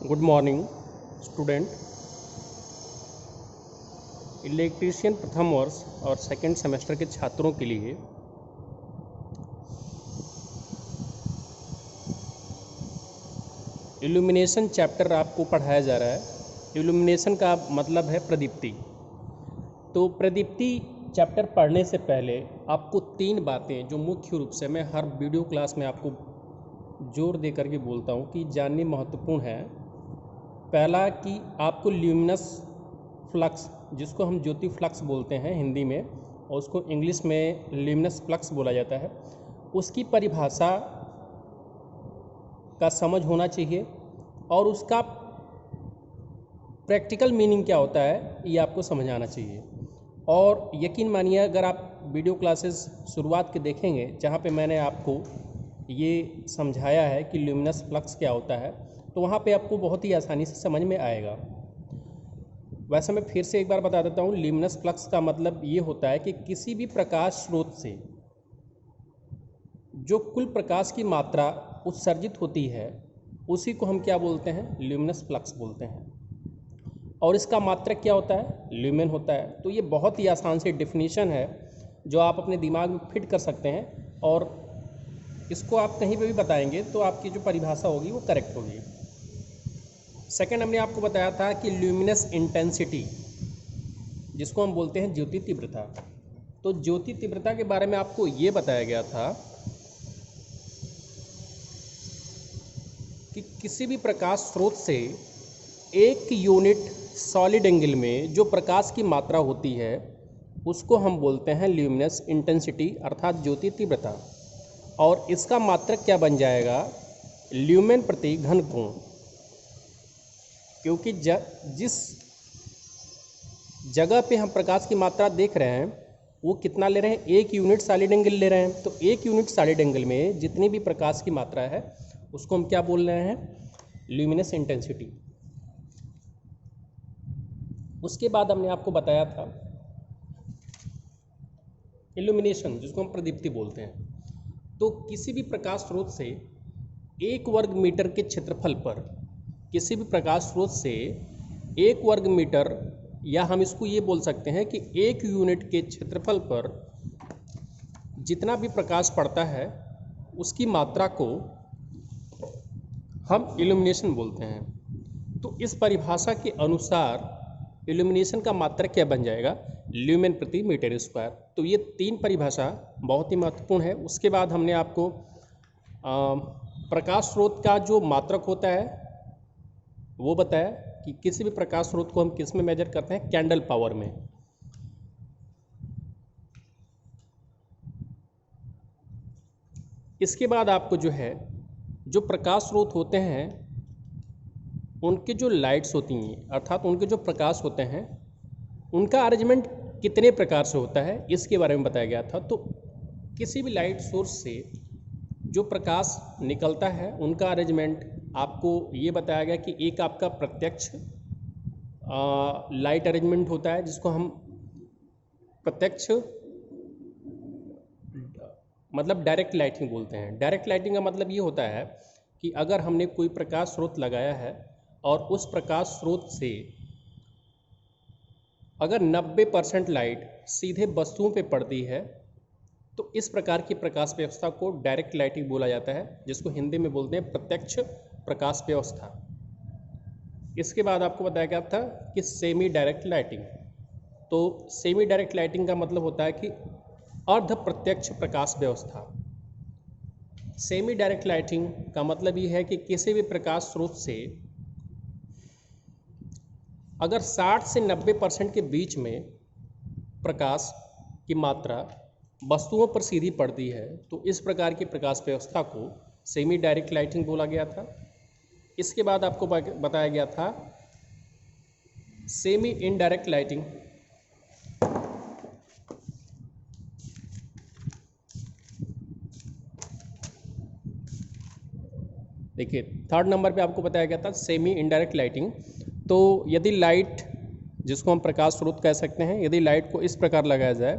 Good morning student. Electrician प्रथम वर्ष और सेकेंड सेमेस्टर के छात्रों के लिए इल्यूमिनेशन चैप्टर आपको पढ़ाया जा रहा है। इल्यूमिनेशन का मतलब है प्रदीप्ति। तो प्रदीप्ति चैप्टर पढ़ने से पहले आपको 3 बातें जो मुख्य रूप से मैं हर वीडियो क्लास में आपको जोर दे करके बोलता हूँ कि जाननी महत्वपूर्ण है। पहला कि आपको ल्यूमिनस फ्लक्स, जिसको हम ज्योति फ्लक्स बोलते हैं हिंदी में और उसको इंग्लिश में ल्यूमिनस फ्लक्स बोला जाता है, उसकी परिभाषा का समझ होना चाहिए और उसका प्रैक्टिकल मीनिंग क्या होता है ये आपको समझ आना चाहिए। और यकीन मानिए, अगर आप वीडियो क्लासेस शुरुआत के देखेंगे जहाँ पे मैंने आपको ये समझाया है कि ल्यूमिनस फ्लक्स क्या होता है, तो वहाँ पे आपको बहुत ही आसानी से समझ में आएगा। वैसे मैं फिर से एक बार बता देता हूँ, ल्यूमिनस फ्लक्स का मतलब ये होता है कि किसी भी प्रकाश स्रोत से जो कुल प्रकाश की मात्रा उत्सर्जित होती है उसी को हम क्या बोलते हैं, ल्यूमिनस फ्लक्स बोलते हैं। और इसका मात्रक क्या होता है, ल्यूमेन होता है। तो ये बहुत ही आसान से डेफिनेशन है जो आप अपने दिमाग में फिट कर सकते हैं और इसको आप कहीं पे भी बताएंगे तो आपकी जो परिभाषा होगी वो करेक्ट होगी। सेकंड, हमने आपको बताया था कि ल्यूमिनस इंटेंसिटी, जिसको हम बोलते हैं ज्योति तीव्रता। तो ज्योति तीव्रता के बारे में आपको ये बताया गया था कि किसी भी प्रकाश स्रोत से 1 यूनिट सॉलिड एंगल में जो प्रकाश की मात्रा होती है उसको हम बोलते हैं ल्यूमिनस इंटेंसिटी अर्थात ज्योति तीव्रता। और इसका मात्रक क्या बन जाएगा, ल्यूमेन प्रति घन कोण। क्योंकि जिस जगह पे हम प्रकाश की मात्रा देख रहे हैं वो कितना ले रहे हैं, 1 यूनिट सॉलिड एंगल ले रहे हैं। तो 1 यूनिट सॉलिड एंगल में जितनी भी प्रकाश की मात्रा है उसको हम क्या बोल रहे हैं, ल्यूमिनस इंटेंसिटी। उसके बाद हमने आपको बताया था इल्यूमिनेशन, जिसको हम प्रदीप्ति बोलते हैं। तो किसी भी प्रकाश स्रोत से 1 वर्ग मीटर के क्षेत्रफल पर, किसी भी प्रकाश स्रोत से 1 वर्ग मीटर, या हम इसको ये बोल सकते हैं कि 1 यूनिट के क्षेत्रफल पर जितना भी प्रकाश पड़ता है उसकी मात्रा को हम इल्यूमिनेशन बोलते हैं। तो इस परिभाषा के अनुसार इल्यूमिनेशन का मात्रक क्या बन जाएगा, ल्यूमेन प्रति मीटर स्क्वायर। तो ये 3 परिभाषा बहुत ही महत्वपूर्ण है। उसके बाद हमने आपको प्रकाश स्रोत का जो मात्रक होता है वो बताया कि किसी भी प्रकाश स्रोत को हम किस में मेजर करते हैं, कैंडल पावर में। इसके बाद आपको जो है, जो प्रकाश स्रोत होते हैं उनके जो लाइट्स होती हैं अर्थात उनके जो प्रकाश होते हैं उनका अरेंजमेंट कितने प्रकार से होता है इसके बारे में बताया गया था। तो किसी भी लाइट सोर्स से जो प्रकाश निकलता है उनका अरेंजमेंट आपको ये बताया गया कि एक आपका प्रत्यक्ष लाइट अरेंजमेंट होता है जिसको हम प्रत्यक्ष मतलब डायरेक्ट लाइटिंग बोलते हैं। डायरेक्ट लाइटिंग का मतलब ये होता है कि अगर हमने कोई प्रकाश स्रोत लगाया है और उस प्रकाश स्रोत से अगर 90% लाइट सीधे वस्तुओं पे पड़ती है तो इस प्रकार की प्रकाश व्यवस्था को डायरेक्ट लाइटिंग बोला जाता है, जिसको हिंदी में बोलते हैं प्रत्यक्ष प्रकाश व्यवस्था। इसके बाद आपको बताया गया था कि सेमी डायरेक्ट लाइटिंग। तो सेमी डायरेक्ट लाइटिंग का मतलब होता है कि अर्ध प्रत्यक्ष प्रकाश व्यवस्था। सेमी डायरेक्ट लाइटिंग का मतलब ये है कि किसी भी प्रकाश स्रोत से अगर 60 से 90% के बीच में प्रकाश की मात्रा वस्तुओं पर सीधी पड़ती है तो इस प्रकार की प्रकाश व्यवस्था को सेमी डायरेक्ट लाइटिंग बोला गया था। इसके बाद आपको बताया गया था सेमी इनडायरेक्ट लाइटिंग। देखिए, 3rd नंबर पे आपको बताया गया था सेमी इनडायरेक्ट लाइटिंग। तो यदि लाइट, जिसको हम प्रकाश स्रोत कह सकते हैं, यदि लाइट को इस प्रकार लगाया जाए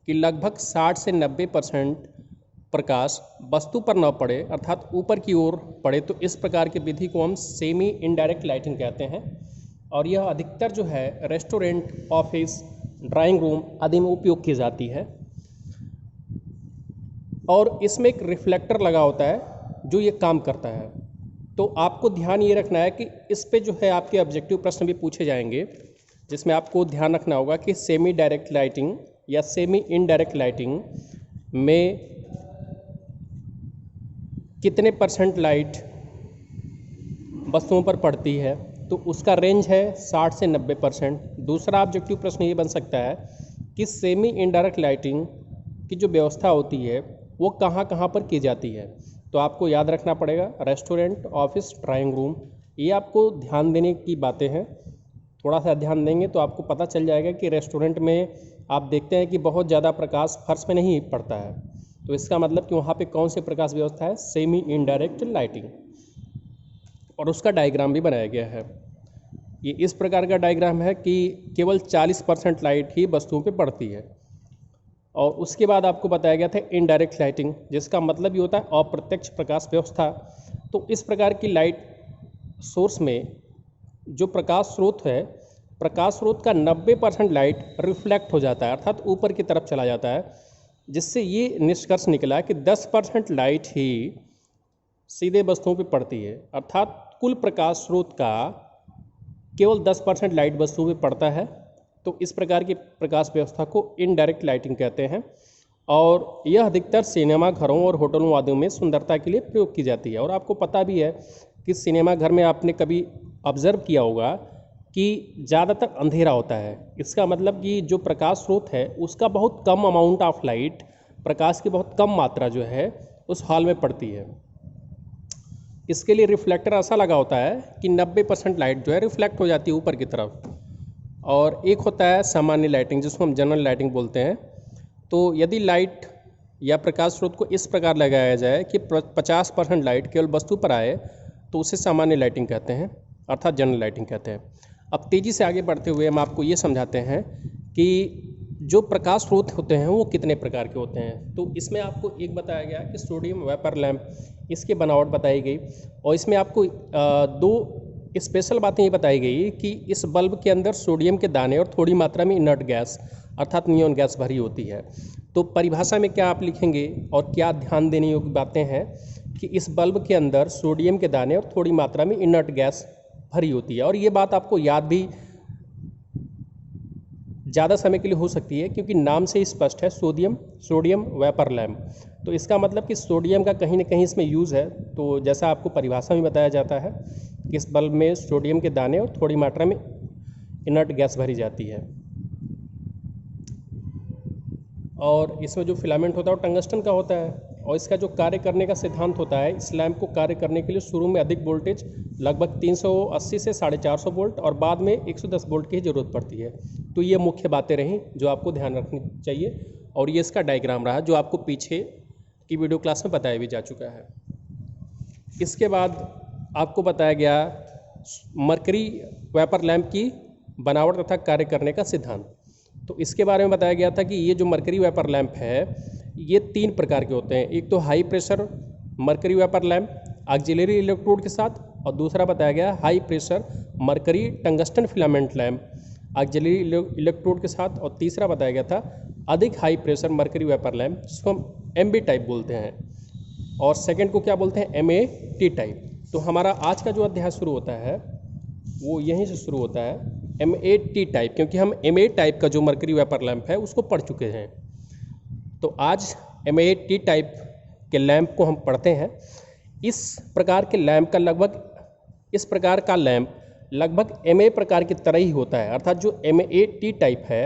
कि लगभग 60 से 90% प्रकाश वस्तु पर न पड़े अर्थात ऊपर की ओर पड़े तो इस प्रकार की विधि को हम सेमी इनडायरेक्ट लाइटिंग कहते हैं। और यह अधिकतर जो है रेस्टोरेंट, ऑफिस, ड्राइंग रूम आदि में उपयोग की जाती है। और इसमें एक रिफ्लेक्टर लगा होता है जो ये काम करता है। तो आपको ध्यान ये रखना है कि इस पे जो है आपके ऑब्जेक्टिव प्रश्न भी पूछे जाएंगे, जिसमें आपको ध्यान रखना होगा कि सेमी डायरेक्ट लाइटिंग या सेमी इनडायरेक्ट लाइटिंग में कितने % लाइट वस्तुओं पर पड़ती है, तो उसका रेंज है 60 से 90%। दूसरा ऑब्जेक्टिव प्रश्न ये बन सकता है कि सेमी इनडायरेक्ट लाइटिंग की जो व्यवस्था होती है वो कहाँ कहाँ पर की जाती है। तो आपको याद रखना पड़ेगा रेस्टोरेंट, ऑफिस, ड्राइंग रूम, ये आपको ध्यान देने की बातें हैं। थोड़ा सा ध्यान देंगे तो आपको पता चल जाएगा कि रेस्टोरेंट में आप देखते हैं कि बहुत ज़्यादा प्रकाश फर्श में नहीं पड़ता है, तो इसका मतलब कि वहाँ पे कौन सी प्रकाश व्यवस्था है, सेमी इनडायरेक्ट लाइटिंग। और उसका डायग्राम भी बनाया गया है। ये इस प्रकार का डायग्राम है कि केवल 40% लाइट ही वस्तुओं पे पड़ती है। और उसके बाद आपको बताया गया था इनडायरेक्ट लाइटिंग, जिसका मतलब ये होता है अप्रत्यक्ष प्रकाश व्यवस्था। तो इस प्रकार की लाइट सोर्स में जो प्रकाश स्रोत है, प्रकाश स्रोत का 90% लाइट रिफ्लेक्ट हो जाता है अर्थात ऊपर की तरफ चला जाता है, जिससे ये निष्कर्ष निकला कि 10% लाइट ही सीधे वस्तुओं पे पड़ती है, अर्थात कुल प्रकाश स्रोत का केवल 10% लाइट वस्तुओं पे पड़ता है। तो इस प्रकार की प्रकाश व्यवस्था को इनडायरेक्ट लाइटिंग कहते हैं। और यह अधिकतर सिनेमा घरों और होटलों आदि में सुंदरता के लिए प्रयोग की जाती है। और आपको पता भी है कि सिनेमा घर में आपने कभी ऑब्जर्व किया होगा कि ज़्यादातर अंधेरा होता है। इसका मतलब कि जो प्रकाश स्रोत है उसका बहुत कम अमाउंट ऑफ लाइट, प्रकाश की बहुत कम मात्रा जो है उस हॉल में पड़ती है। इसके लिए रिफ्लेक्टर ऐसा लगा होता है कि 90% लाइट जो है रिफ्लेक्ट हो जाती है ऊपर की तरफ। और एक होता है सामान्य लाइटिंग, जिसको हम जनरल लाइटिंग बोलते हैं। तो यदि लाइट या प्रकाश स्रोत को इस प्रकार लगाया जाए कि 50% लाइट केवल वस्तु पर आए तो उसे सामान्य लाइटिंग कहते हैं अर्थात जनरल लाइटिंग कहते हैं। अब तेज़ी से आगे बढ़ते हुए हम आपको ये समझाते हैं कि जो प्रकाश स्रोत होते हैं वो कितने प्रकार के होते हैं। तो इसमें आपको एक बताया गया कि सोडियम वेपर लैंप, इसकी बनावट बताई गई। और इसमें आपको दो स्पेशल बातें ये बताई गई कि इस बल्ब के अंदर सोडियम के दाने और थोड़ी मात्रा में इनर्ट गैस अर्थात नियॉन गैस भरी होती है। तो परिभाषा में क्या आप लिखेंगे और क्या ध्यान देने योग्य बातें हैं कि इस बल्ब के अंदर सोडियम के दाने और थोड़ी मात्रा में इनर्ट गैस भरी होती है। और ये बात आपको याद भी ज़्यादा समय के लिए हो सकती है क्योंकि नाम से ही स्पष्ट है, सोडियम वेपर लैंप। तो इसका मतलब कि सोडियम का कहीं ना कहीं इसमें यूज़ है। तो जैसा आपको परिभाषा में बताया जाता है कि इस बल्ब में सोडियम के दाने और थोड़ी मात्रा में इनर्ट गैस भरी जाती है। और इसमें जो फिलामेंट होता है वो टंगस्टन का होता है। और इसका जो कार्य करने का सिद्धांत होता है, इस लैंप को कार्य करने के लिए शुरू में अधिक वोल्टेज लगभग 380 से 450 वोल्ट और बाद में 110 वोल्ट की ज़रूरत पड़ती है। तो ये मुख्य बातें रहीं जो आपको ध्यान रखनी चाहिए। और ये इसका डायग्राम रहा जो आपको पीछे की वीडियो क्लास में बताया भी जा चुका है। इसके बाद आपको बताया गया मरकरी वेपर लैंप की बनावट तथा कार्य करने का सिद्धांत। तो इसके बारे में बताया गया था कि ये जो मरकरी वेपर लैंप है ये 3 प्रकार के होते हैं। एक तो high pressure mercury vapour lamp auxiliary electrode के साथ, और दूसरा बताया गया high pressure mercury tungsten filament lamp auxiliary electrode के साथ, और तीसरा बताया गया था अधिक high pressure mercury vapour lamp जिसको हम MB टाइप बोलते हैं, और सेकेंड को क्या बोलते हैं, MAT टाइप। तो हमारा आज का जो अध्याय शुरू होता है वो यहीं से शुरू होता है, MAT टाइप, क्योंकि हम MA टाइप का जो मरकरी वेपर लैंप है उसको पढ़ चुके हैं। तो आज MAT टाइप के लैंप को हम पढ़ते हैं। इस प्रकार के लैंप का लगभग MA प्रकार की तरह ही होता है, अर्थात जो MAT टाइप है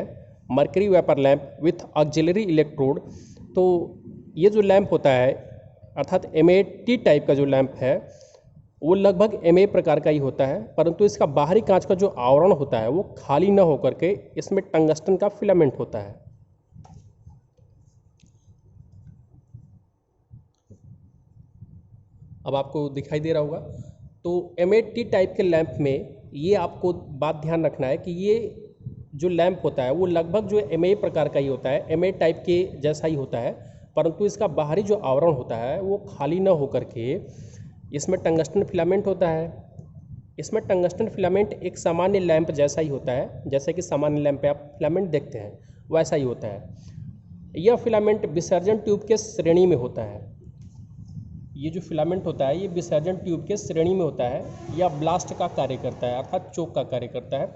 mercury vapour lamp with auxiliary electrode, तो ये जो लैंप होता है अर्थात MAT टाइप का जो लैंप है वो लगभग MA प्रकार का ही होता है, परंतु इसका बाहरी कांच का जो आवरण होता है वो खाली न होकर के इसमें टंगस्टन का फिलामेंट होता है। अब आपको दिखाई दे रहा होगा। तो MAT टाइप के लैंप में ये आपको बात ध्यान रखना है कि ये जो लैंप होता है वो लगभग जो MA प्रकार का ही होता है, MA टाइप के जैसा ही होता है, परंतु इसका बाहरी जो आवरण होता है वो खाली न होकर के इसमें टंगस्टन फिलामेंट होता है। इसमें टंगस्टन फिलामेंट एक सामान्य लैंप जैसा ही होता है, जैसे कि सामान्य लैंप पे आप फिलामेंट देखते हैं वैसा ही होता है। यह फिलामेंट विसर्जन ट्यूब के श्रेणी में होता है। ये जो फिलामेंट होता है ये विसर्जन ट्यूब के श्रेणी में होता है या ब्लास्ट का कार्य करता है, अर्थात चोक का कार्य करता है।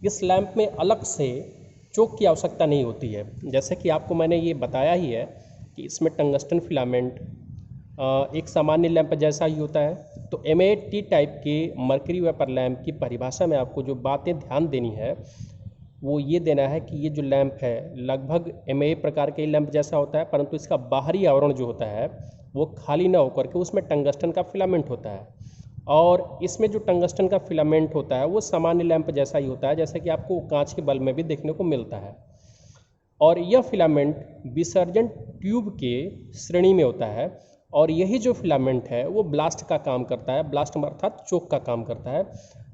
इस लैंप में अलग से चोक की आवश्यकता नहीं होती है। जैसे कि आपको मैंने ये बताया ही है कि इसमें टंगस्टन फिलामेंट एक सामान्य लैंप जैसा ही होता है। तो MAT टाइप के मर्करी वेपर लैंप की परिभाषा में आपको जो बातें ध्यान देनी है वो ये देना है कि ये जो लैंप है लगभग MA प्रकार के लैंप जैसा होता है, परंतु इसका बाहरी आवरण जो होता है वो खाली ना होकर के उसमें टंगस्टन का फिलामेंट होता है। और इसमें जो टंगस्टन का फिलामेंट होता है वो सामान्य लैंप जैसा ही होता है, जैसे कि आपको कांच के बल्ब में भी देखने को मिलता है। और यह फिलामेंट विसर्जन ट्यूब के श्रेणी में होता है और यही जो फिलामेंट है वो ब्लास्ट का काम करता है, ब्लास्ट अर्थात चोक का काम करता है।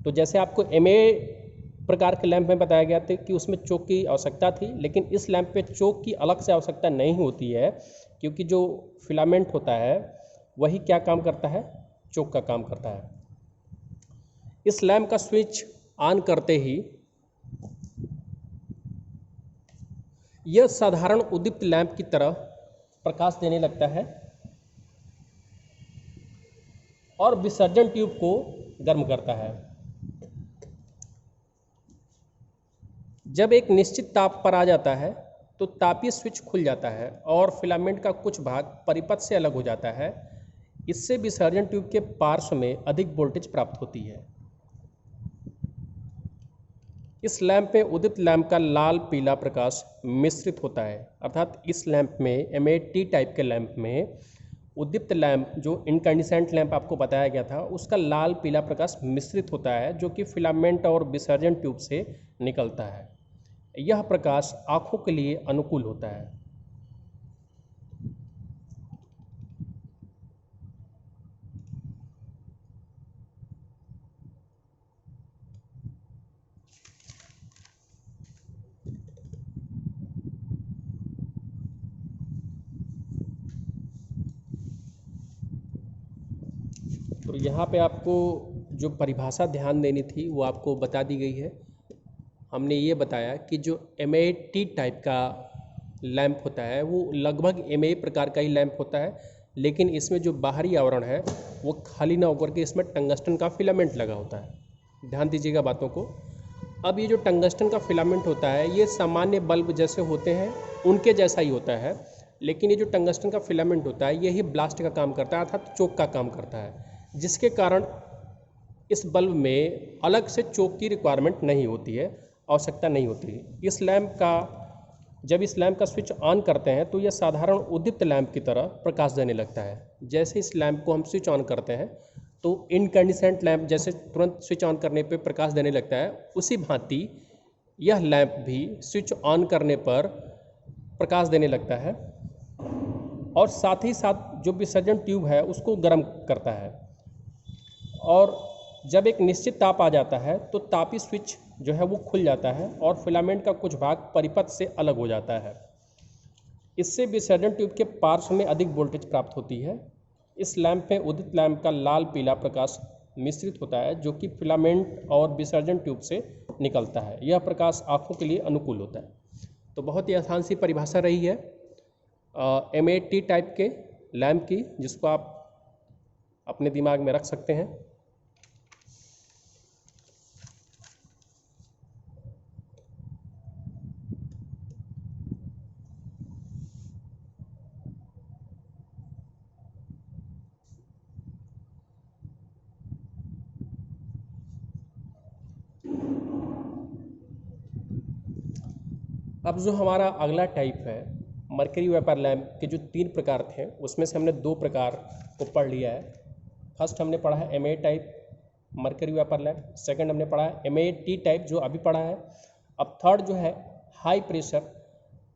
तो जैसे आपको MA प्रकार के लैंप में बताया गया था कि उसमें चोक की आवश्यकता थी, लेकिन इस लैंप पे चोक की अलग से आवश्यकता नहीं होती है, क्योंकि जो फिलामेंट होता है वही क्या काम करता है, चोक का काम करता है। इस लैंप का स्विच ऑन करते ही यह साधारण उद्दीप्त लैंप की तरह प्रकाश देने लगता है और विसर्जन ट्यूब को गर्म करता है। जब एक निश्चित ताप पर आ जाता है तो तापीय स्विच खुल जाता है और फिलामेंट का कुछ भाग परिपथ से अलग हो जाता है। इससे विसर्जन ट्यूब के पार्श्व में अधिक वोल्टेज प्राप्त होती है। इस लैंप में उदित लैंप का लाल पीला प्रकाश मिश्रित होता है, अर्थात इस लैंप में MAT टाइप के लैंप में उद्दीप्त लैंप जो इनकैंडिसेंट लैंप आपको बताया गया था उसका लाल पीला प्रकाश मिश्रित होता है, जो कि फिलामेंट और विसर्जन ट्यूब से निकलता है। यह प्रकाश आँखों के लिए अनुकूल होता है। तो यहाँ पे आपको जो परिभाषा ध्यान देनी थी वो आपको बता दी गई है। हमने ये बताया कि जो MAT टाइप का लैंप होता है वो लगभग MA प्रकार का ही लैंप होता है, लेकिन इसमें जो बाहरी आवरण है वो खाली ना होकर के इसमें टंगस्टन का फिलामेंट लगा होता है। ध्यान दीजिएगा बातों को। अब ये जो टंगस्टन का फिलामेंट होता है ये सामान्य बल्ब जैसे होते हैं उनके जैसा ही होता है, लेकिन ये जो टंगस्टन का फिलामेंट होता है यही ब्लास्ट का काम करता है, अर्थात चोक का काम करता है, जिसके कारण इस बल्ब में अलग से चोक की रिक्वायरमेंट नहीं होती है, आवश्यकता नहीं होती है। जब इस लैंप का स्विच ऑन करते हैं तो यह साधारण उद्दीप्त लैंप की तरह प्रकाश देने लगता है। जैसे इस लैंप को हम स्विच ऑन करते हैं तो इनकैंडिसेंट लैंप जैसे तुरंत स्विच ऑन करने पर प्रकाश देने लगता है, उसी भांति यह लैंप भी स्विच ऑन करने पर प्रकाश देने लगता है और साथ ही साथ जो विसर्जन ट्यूब है उसको गर्म करता है। और जब एक निश्चित ताप आ जाता है तो तापी स्विच जो है वो खुल जाता है और फिलामेंट का कुछ भाग परिपथ से अलग हो जाता है। इससे विसर्जन ट्यूब के पार्श्व में अधिक वोल्टेज प्राप्त होती है। इस लैंप में उदित लैंप का लाल पीला प्रकाश मिश्रित होता है, जो कि फिलामेंट और विसर्जन ट्यूब से निकलता है। यह प्रकाश आँखों के लिए अनुकूल होता है। तो बहुत ही आसान सी परिभाषा रही है MAT टाइप के लैंप की, जिसको आप अपने दिमाग में रख सकते हैं। अब जो हमारा अगला टाइप है मर्करी वेपर लैंप के जो 3 प्रकार थे उसमें से हमने 2 प्रकार को पढ़ लिया है। फर्स्ट हमने पढ़ा है MA type mercury vapour lamp, second हमने पढ़ा है MAT टाइप जो अभी पढ़ा है। अब थर्ड जो है high pressure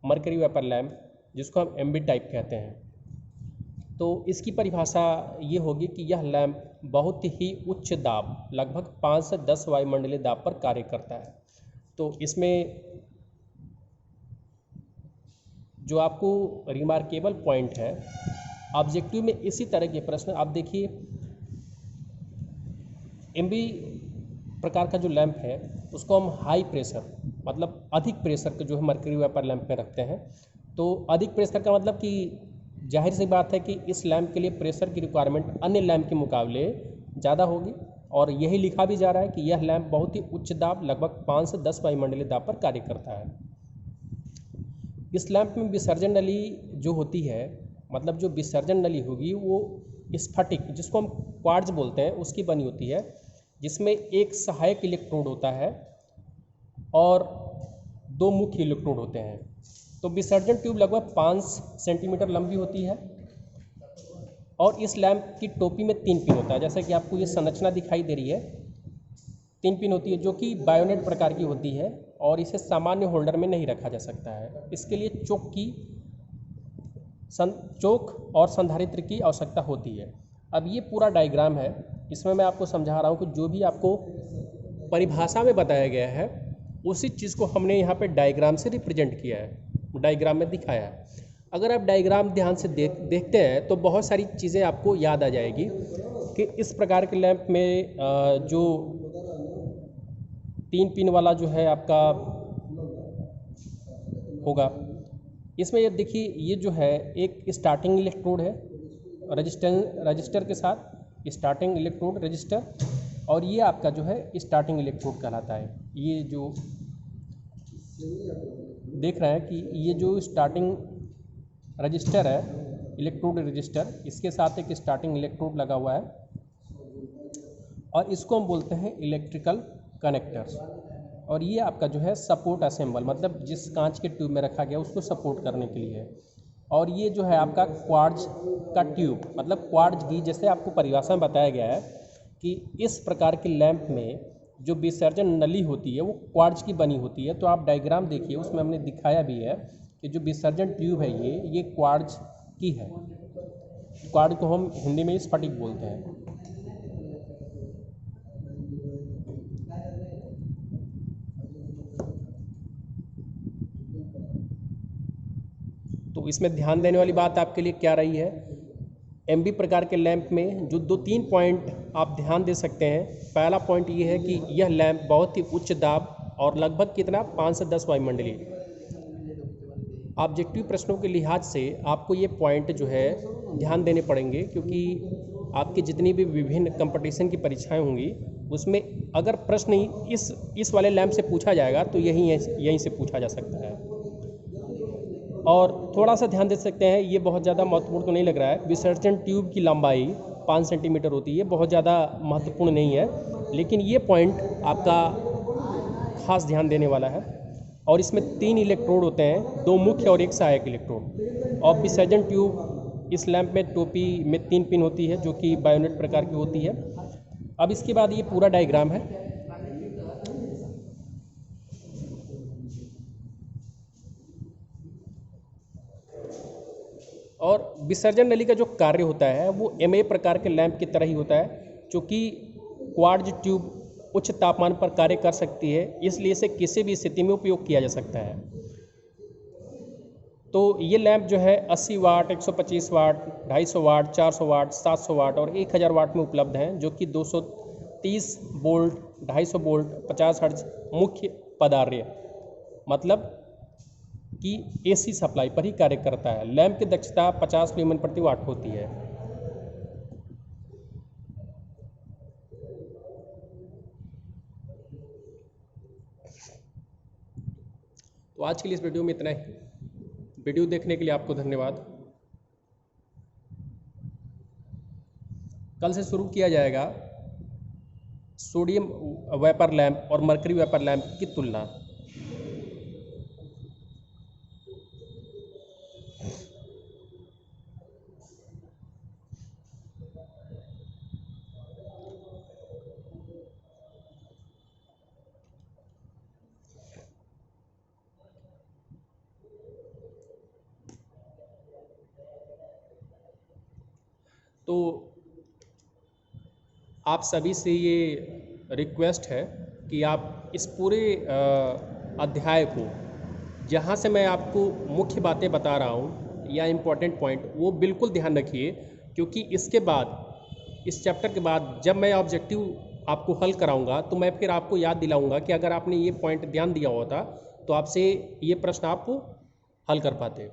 mercury vapour lamp, जिसको हम MB टाइप कहते हैं। तो इसकी परिभाषा ये होगी कि यह लैंप बहुत ही उच्च दाब लगभग 5 से 10 वायुमंडलीय दाब पर कार्य करता है। तो इसमें जो आपको रिमार्केबल पॉइंट है ऑब्जेक्टिव में, इसी तरह के प्रश्न आप देखिए। एमबी प्रकार का जो लैंप है उसको हम हाई प्रेशर मतलब अधिक प्रेशर का जो है मर्करी वेपर लैंप में रखते हैं। तो अधिक प्रेशर का मतलब कि जाहिर सी बात है कि इस लैंप के लिए प्रेशर की रिक्वायरमेंट अन्य लैंप के मुकाबले ज़्यादा होगी, और यही लिखा भी जा रहा है कि यह लैंप बहुत ही उच्च दाब लगभग 5 से 10 वायुमंडलीय दाब पर कार्य करता है। इस लैंप में विसर्जन नली जो होती है, मतलब जो विसर्जन नली होगी वो स्फटिक, जिसको हम क्वार्ट्ज बोलते हैं, उसकी बनी होती है, जिसमें एक सहायक इलेक्ट्रोड होता है और 2 मुख्य इलेक्ट्रोड होते हैं। तो विसर्जन ट्यूब लगभग 5 सेंटीमीटर लंबी होती है और इस लैंप की टोपी में 3 पिन होता है। जैसा कि आपको ये संरचना दिखाई दे रही है, 3 पिन होती है जो कि बायोनेट प्रकार की होती है और इसे सामान्य होल्डर में नहीं रखा जा सकता है। इसके लिए चोक और संधारित्र की आवश्यकता होती है। अब ये पूरा डायग्राम है, इसमें मैं आपको समझा रहा हूँ कि जो भी आपको परिभाषा में बताया गया है उसी चीज़ को हमने यहाँ पे डायग्राम से रिप्रेजेंट किया है, डायग्राम में दिखाया है। अगर आप डायग्राम ध्यान से देखते हैं तो बहुत सारी चीज़ें आपको याद आ जाएगी कि इस प्रकार के लैंप में जो 3 पिन वाला जो है आपका होगा, इसमें ये देखिए, ये जो है एक स्टार्टिंग इलेक्ट्रोड है रजिस्टर के साथ, स्टार्टिंग इलेक्ट्रोड रजिस्टर, और ये आपका जो है स्टार्टिंग इलेक्ट्रोड कहलाता है। ये जो देख रहे हैं कि ये जो स्टार्टिंग रजिस्टर है, इलेक्ट्रोड रजिस्टर, इसके साथ एक स्टार्टिंग इलेक्ट्रोड लगा हुआ है और इसको हम बोलते हैं इलेक्ट्रिकल कनेक्टर्स। और ये आपका जो है सपोर्ट असेंबल, मतलब जिस कांच के ट्यूब में रखा गया उसको सपोर्ट करने के लिए है। और ये जो है आपका क्वार्ट्ज का ट्यूब, मतलब क्वार्ट्ज की, जैसे आपको परिभाषा में बताया गया है कि इस प्रकार के लैंप में जो विसर्जन नली होती है वो क्वार्ट्ज की बनी होती है। तो आप डायग्राम देखिए, उसमें हमने दिखाया भी है कि जो विसर्जन ट्यूब है ये क्वार्ट्ज की है। क्वार्ट्ज को हम हिंदी में स्फटिक बोलते हैं। तो इसमें ध्यान देने वाली बात आपके लिए क्या रही है, एमबी प्रकार के लैंप में जो 2-3 पॉइंट आप ध्यान दे सकते हैं। पहला पॉइंट ये है कि यह लैंप बहुत ही उच्च दाब और लगभग कितना 5 से 10 वायुमंडलीय। ऑब्जेक्टिव प्रश्नों के लिहाज से आपको ये पॉइंट जो है ध्यान देने पड़ेंगे, क्योंकि आपकी जितनी भी विभिन्न कंपटीशन की परीक्षाएं होंगी उसमें अगर प्रश्न इस वाले लैंप से पूछा जाएगा तो यहीं से पूछा जा सकता है। और थोड़ा सा ध्यान दे सकते हैं, ये बहुत ज़्यादा महत्वपूर्ण तो नहीं लग रहा है, विसर्जन ट्यूब की लंबाई 5 सेंटीमीटर होती है, बहुत ज़्यादा महत्वपूर्ण नहीं है, लेकिन ये पॉइंट आपका खास ध्यान देने वाला है। और इसमें 3 इलेक्ट्रोड होते हैं, 2 मुख्य और एक सहायक इलेक्ट्रोड। और विसर्जन ट्यूब इस लैंप में टोपी में 3 पिन होती है जो कि बायोनेट प्रकार की होती है। अब इसके बाद ये पूरा डायग्राम है। और विसर्जन नली का जो कार्य होता है वो एमए प्रकार के लैंप की तरह ही होता है, क्योंकि क्वार्ट्ज ट्यूब उच्च तापमान पर कार्य कर सकती है, इसलिए इसे किसी भी स्थिति में उपयोग किया जा सकता है। तो ये लैंप जो है 80 वाट, 125 वाट, 250 वाट, 400 वाट, 700 वाट और 1000 वाट में उपलब्ध हैं, जो कि 230 वोल्ट, 250 वोल्ट, 50 हर्ट्ज मुख्य पदार्य, मतलब कि एसी सप्लाई पर ही कार्य करता है। लैंप की दक्षता 50 ल्यूमेन प्रति वाट होती है। तो आज के लिए इस वीडियो में इतना ही। वीडियो देखने के लिए आपको धन्यवाद। कल से शुरू किया जाएगा सोडियम वेपर लैंप और मर्करी वेपर लैंप की तुलना। तो आप सभी से ये रिक्वेस्ट है कि आप इस पूरे अध्याय को जहाँ से मैं आपको मुख्य बातें बता रहा हूँ या इम्पोर्टेंट पॉइंट, वो बिल्कुल ध्यान रखिए, क्योंकि इसके बाद, इस चैप्टर के बाद जब मैं ऑब्जेक्टिव आपको हल कराऊंगा तो मैं फिर आपको याद दिलाऊंगा कि अगर आपने ये पॉइंट ध्यान दिया होता तो आपसे ये प्रश्न आप हल कर पाते।